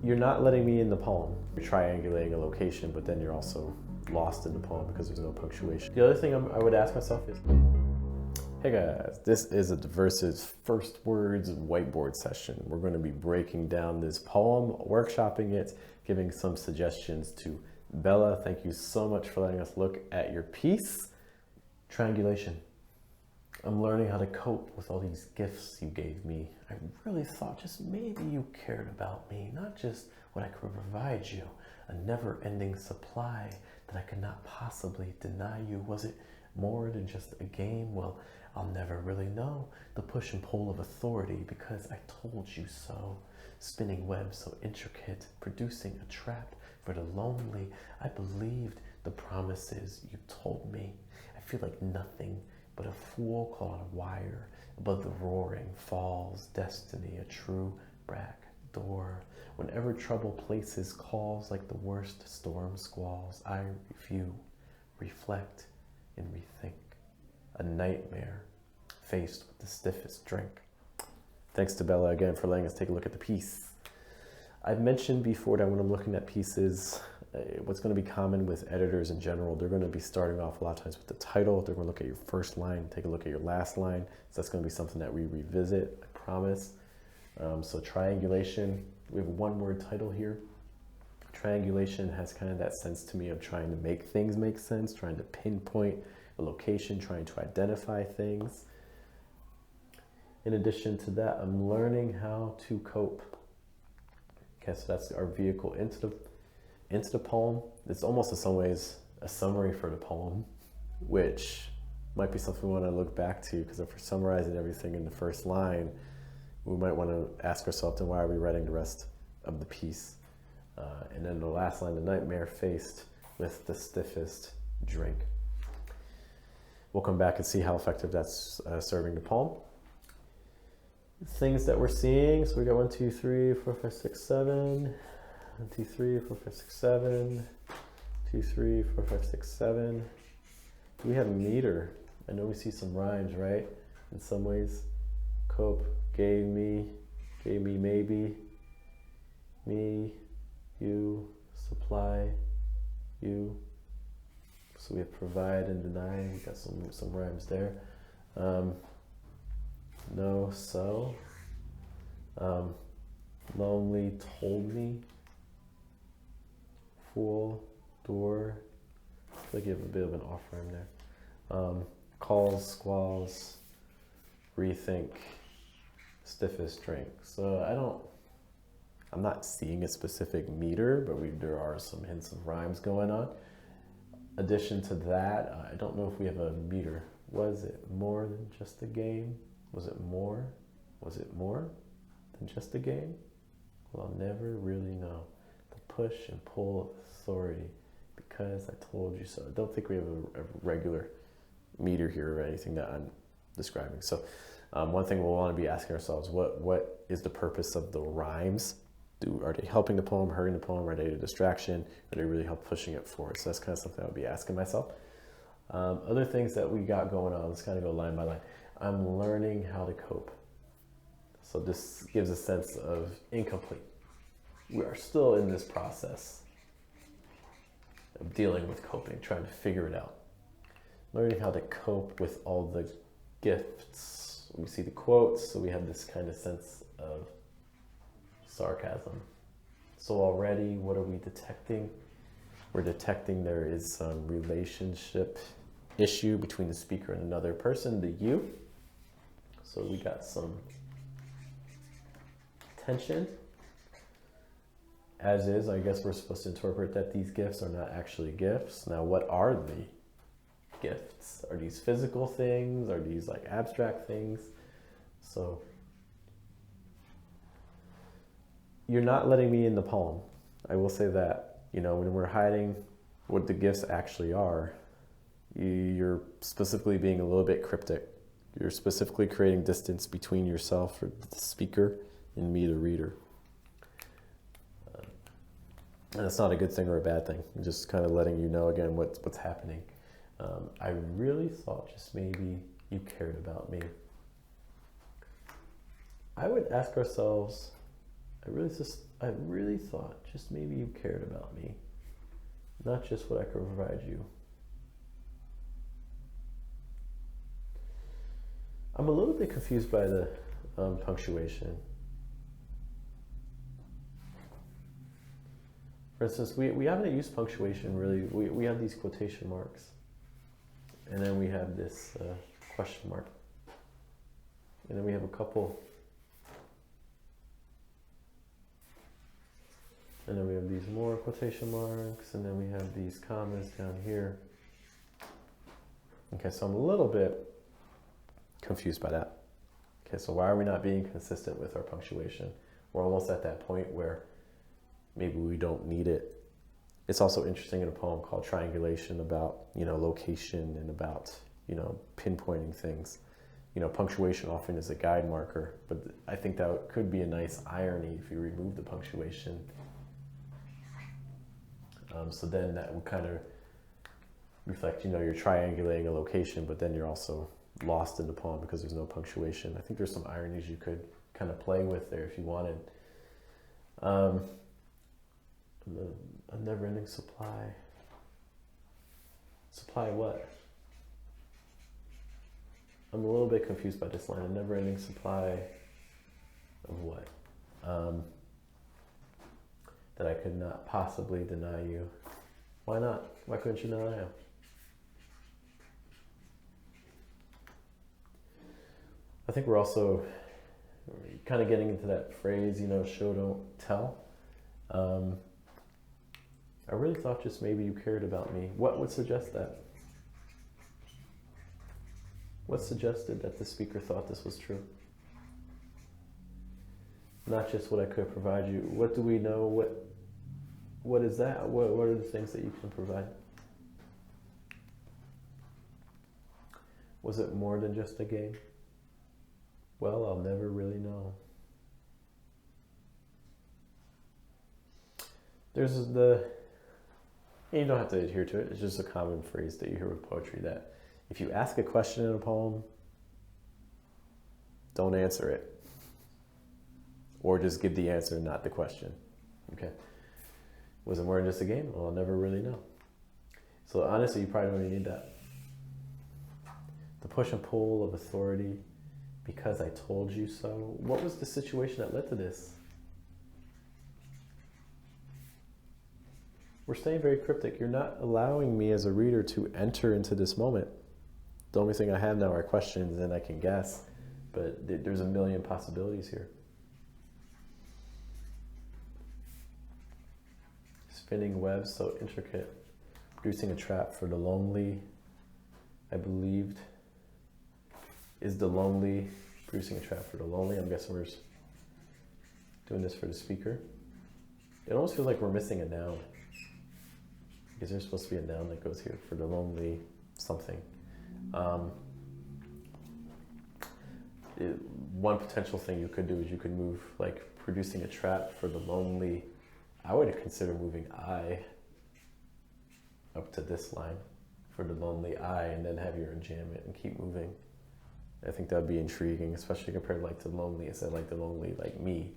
You're not letting me in the poem. You're triangulating a location, but then you're also lost in the poem because there's no punctuation. The other thing I would ask myself is, hey guys, this is a Diversive First Words Whiteboard session. We're going to be breaking down this poem, workshopping it, giving some suggestions to Bella. Thank you so much for letting us look at your piece. Triangulation. I'm learning how to cope with all these gifts you gave me. I really thought just maybe you cared about me, not just what I could provide you, a never-ending supply that I could not possibly deny you. Was it more than just a game? Well, I'll never really know. The push and pull of authority because I told you so. Spinning webs so intricate, producing a trap for the lonely. I believed the promises you told me. I feel like nothing but a fool caught on a wire. Above the roaring falls destiny, a true back door. Whenever trouble places calls like the worst storm squalls, I review, reflect, and rethink. A nightmare faced with the stiffest drink. Thanks to Bella again for letting us take a look at the piece. I've mentioned before that when I'm looking at pieces, what's going to be common with editors in general, they're going to be starting off a lot of times with the title. They're going to look at your first line, take a look at your last line. So that's going to be something that we revisit, I promise. So triangulation, we have a one-word title here. Triangulation has kind of that sense to me of trying to make things make sense, trying to pinpoint a location, trying to identify things. In addition to that, I'm learning how to cope. Okay, so that's our vehicle into the poem. It's almost in some ways a summary for the poem, which might be something we want to look back to, because if we're summarizing everything in the first line, we might want to ask ourselves, then why are we writing the rest of the piece? And then the last line, the nightmare faced with the stiffest drink. We'll come back and see how effective that's serving the poem. Things that we're seeing, so we got 1, 2, 3, 4, 5, 6, 7. 1, 2, 3, 4, 5, 6, 7. 2, 3, 4, 5, 6, 7. Do we have a meter? I know we see some rhymes, right? In some ways. Cope, gave me maybe. Me, you, supply, you. So we have provide and deny. We got some rhymes there. No, so. Lonely, told me. Fool, door. I feel like you have a bit of an off rhyme there. Calls, squalls, rethink, stiffest drink. So I'm not seeing a specific meter, but there are some hints of rhymes going on. Addition to that, I don't know if we have a meter. Was it more than just a game? Was it more? Was it more than just a game? Well, I'll never really know. The push and pull of authority because I told you so. I don't think we have a regular meter here or anything that I'm describing. So one thing we'll want to be asking ourselves, what is the purpose of the rhymes? Are they helping the poem, hurting the poem? Are they a distraction? Are they really help pushing it forward? So that's kind of something I would be asking myself. Other things that we got going on, let's kind of go line by line. I'm learning how to cope. So this gives a sense of incomplete. We are still in this process of dealing with coping, trying to figure it out. Learning how to cope with all the gifts. We see the quotes, so we have this kind of sense of sarcasm. So already, what are we detecting? We're detecting there is some relationship issue between the speaker and another person, the you. So we got some tension. As is, I guess we're supposed to interpret that these gifts are not actually gifts. Now, what are the gifts? Are these physical things? Are these like abstract things? So you're not letting me in the poem. I will say that, when we're hiding what the gifts actually are, you're specifically being a little bit cryptic. You're specifically creating distance between yourself or the speaker and me, the reader. And it's not a good thing or a bad thing. I'm just kind of letting you know again what's happening. I really thought just maybe you cared about me. I would ask ourselves, I really thought just maybe you cared about me, not just what I could provide you. I'm a little bit confused by the punctuation. For instance, we haven't used punctuation really. We have these quotation marks, and then we have this question mark, and then we have a couple, and then we have these more quotation marks, and then we have these commas down here. Okay, so I'm a little bit confused by that. Okay, so why are we not being consistent with our punctuation? We're almost at that point where maybe we don't need it. It's also interesting in a poem called Triangulation about, location and about, pinpointing things. Punctuation often is a guide marker, but I think that could be a nice irony if you remove the punctuation. So then that would kind of reflect, you're triangulating a location, but then you're also lost in the poem because there's no punctuation. I think there's some ironies you could kind of play with there if you wanted. A never-ending supply. Supply what? I'm a little bit confused by this line. A never-ending supply of what? That I could not possibly deny you. Why not? Why couldn't you deny him? I think we're also kind of getting into that phrase, show, don't tell. I really thought just maybe you cared about me. What would suggest that? What suggested that the speaker thought this was true? Not just what I could provide you. What do we know? What is that? What are the things that you can provide? Was it more than just a game? Well, I'll never really know. There's you don't have to adhere to it, it's just a common phrase that you hear with poetry that if you ask a question in a poem, don't answer it. Or just give the answer, not the question. Okay? Was it more than just a game? Well, I'll never really know. So honestly, you probably don't even need that. The push and pull of authority, because I told you so. What was the situation that led to this? We're staying very cryptic. You're not allowing me as a reader to enter into this moment. The only thing I have now are questions and I can guess, but there's a million possibilities here. Spinning webs so intricate, producing a trap for the lonely, I believed. Is the lonely producing a trap for the lonely? I'm guessing we're doing this for the speaker. It almost feels like we're missing a noun. Because there's supposed to be a noun that goes here for the lonely something. One potential thing you could do is you could move, like producing a trap for the lonely. I would consider moving I up to this line for the lonely I, and then have your enjambment and keep moving. I think that would be intriguing, especially compared to the lonely instead of the lonely like me.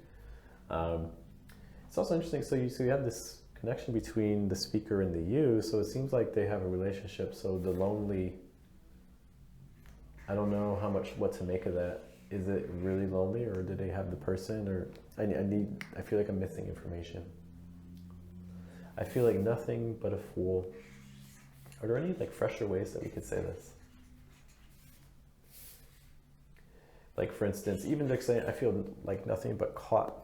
It's also interesting. So you have this connection between the speaker and the you, so it seems like they have a relationship. So the lonely, I don't know what to make of that. Is it really lonely, or did they have the person, or I feel like I'm missing information. I feel like nothing but a fool. Are there any fresher ways that we could say this? For instance, even just saying I feel like nothing but caught.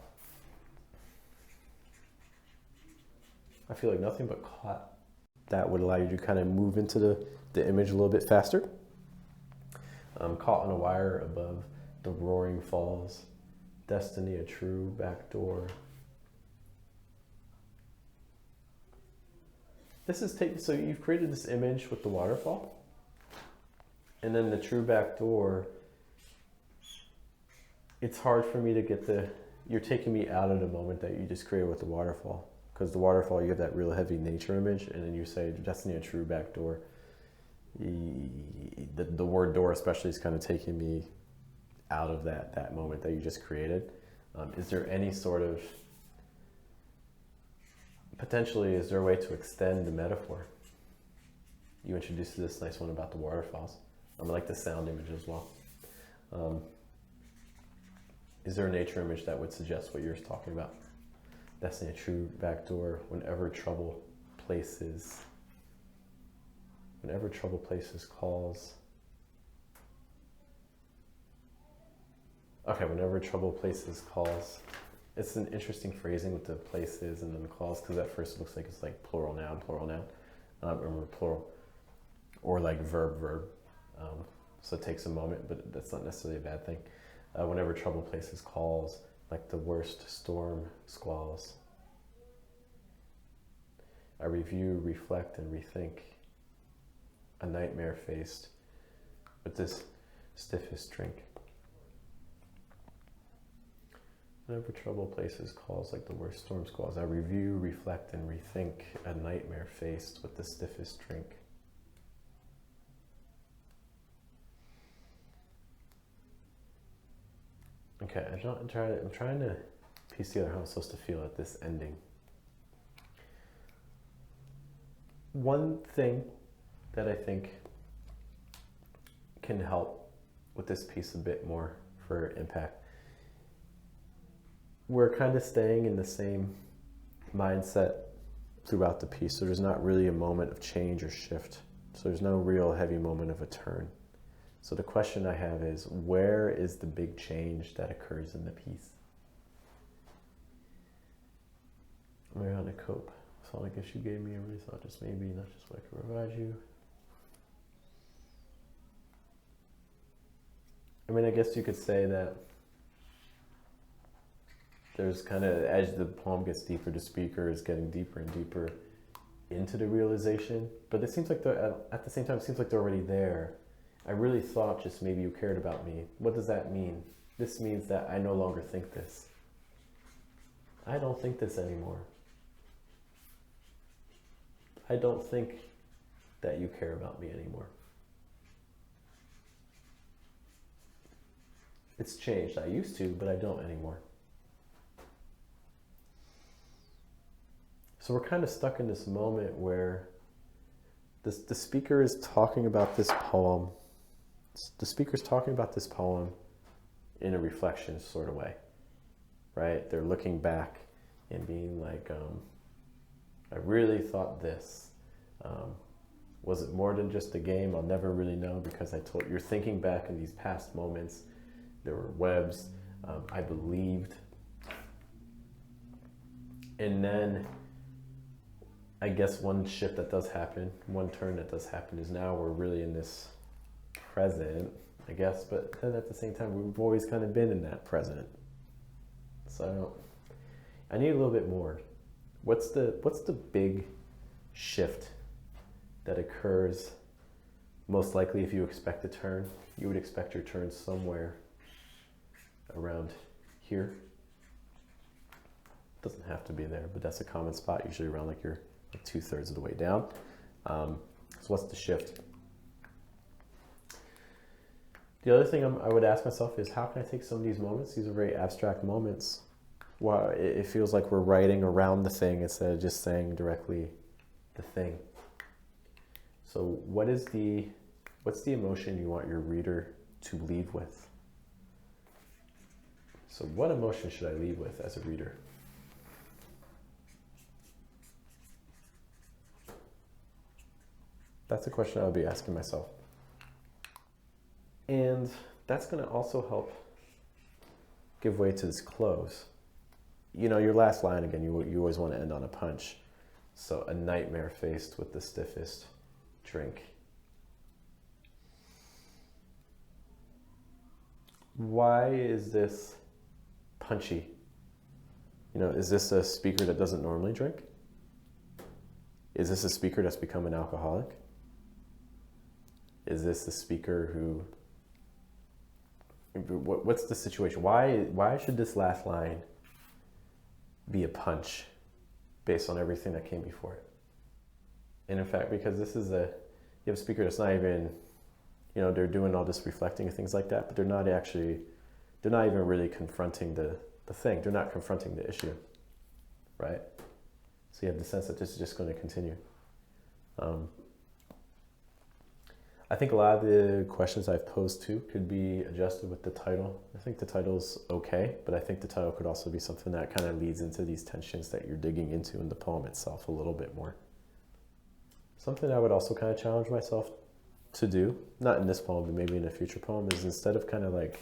I feel like nothing but caught. That would allow you to kind of move into the image a little bit faster. Caught on a wire above the roaring falls. Destiny a true backdoor. This is so you've created this image with the waterfall. And then the true backdoor. It's hard for me to get you're taking me out of the moment that you just created with the waterfall. Because the waterfall, you have that real heavy nature image, and then you say destiny a true backdoor. The word door especially is kind of taking me out of that moment that you just created. Is there any sort of, potentially, is there a way to extend the metaphor? You introduced this nice one about the waterfalls. I like the sound image as well. Is there a nature image that would suggest what you're talking about? Destiny, a true backdoor, whenever trouble places calls. Okay, whenever trouble places calls. It's an interesting phrasing with the places and then the calls, because at first it looks like it's like plural noun, or plural, or like verb. So it takes a moment, but that's not necessarily a bad thing. Whenever trouble places calls, like the worst storm squalls. I review, reflect, and rethink. A nightmare faced with this stiffest drink. Whenever trouble places calls, like the worst storm squalls. I review, reflect, and rethink. A nightmare faced with the stiffest drink. Okay, I'm trying to piece together how I'm supposed to feel at this ending. One thing that I think can help with this piece a bit more for impact. We're kind of staying in the same mindset throughout the piece, so there's not really a moment of change or shift. So there's no real heavy moment of a turn. So the question I have is, where is the big change that occurs in the piece? Where on to cope? That's all I guess you gave me. I really thought just maybe, not just what I could provide you. I mean, I guess you could say that there's kind of, as the poem gets deeper, the speaker is getting deeper and deeper into the realization. But it seems like at the same time, it seems like they're already there. I really thought just maybe you cared about me. What does that mean? This means that I no longer think this. I don't think this anymore. I don't think that you care about me anymore. It's changed. I used to, but I don't anymore. So we're kind of stuck in this moment where the speaker is talking about this poem. The speaker's talking about this poem in a reflection sort of way, right? They're looking back and being like, I really thought this. Was it more than just a game? I'll never really know, because you're thinking back in these past moments. There were webs. I believed. And then I guess one shift that does happen, one turn that does happen, is now we're really in this present, I guess, but then at the same time, we've always kind of been in that present. So I need a little bit more. What's the big shift that occurs most likely if you expect a turn? You would expect your turn somewhere around here. Doesn't have to be there, but that's a common spot, usually around like you're like 2/3 of the way down. So what's the shift? The other thing I would ask myself is, how can I take some of these moments? These are very abstract moments. Wow, it feels like we're writing around the thing instead of just saying directly the thing. So what's the emotion you want your reader to leave with? So what emotion should I leave with as a reader? That's a question I would be asking myself. And that's going to also help give way to this close. You know, your last line, again, you always want to end on a punch. So a nightmare faced with the stiffest drink. Why is this punchy? You know, is this a speaker that doesn't normally drink? Is this a speaker that's become an alcoholic? Is this the speaker who... What's the situation? Why should this last line be a punch based on everything that came before it? And in fact, because you have a speaker that's not even, you know, they're doing all this reflecting and things like that, but they're not even really confronting the the thing. They're not confronting the issue, right? So you have the sense that this is just going to continue. I think a lot of the questions I've posed too could be adjusted with the title. I think the title's okay, but I think the title could also be something that kind of leads into these tensions that you're digging into in the poem itself a little bit more. Something I would also kind of challenge myself to do, not in this poem, but maybe in a future poem, is instead of kind of like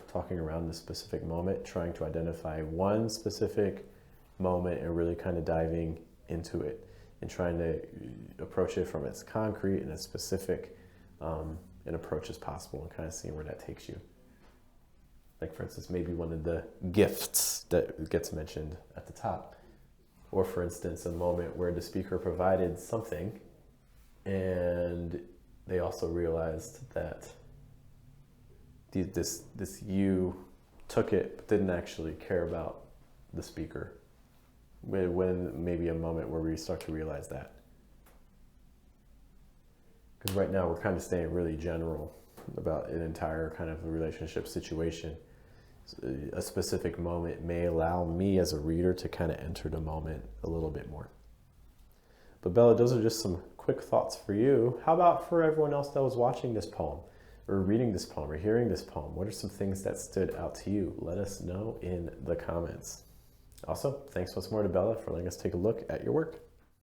talking around the specific moment, trying to identify one specific moment and really kind of diving into it and trying to approach it from as concrete and as specific an approach as possible, and kind of seeing where that takes you. Like, for instance, maybe one of the gifts that gets mentioned at the top, or for instance, a moment where the speaker provided something and they also realized that this you took it but didn't actually care about the speaker. When maybe a moment where we start to realize that. Because right now we're kind of staying really general about an entire kind of relationship situation. A specific moment may allow me as a reader to kind of enter the moment a little bit more. But Bella, those are just some quick thoughts for you. How about for everyone else that was watching this poem, or reading this poem, or hearing this poem? What are some things that stood out to you? Let us know in the comments. Also, thanks once more to Bella for letting us take a look at your work.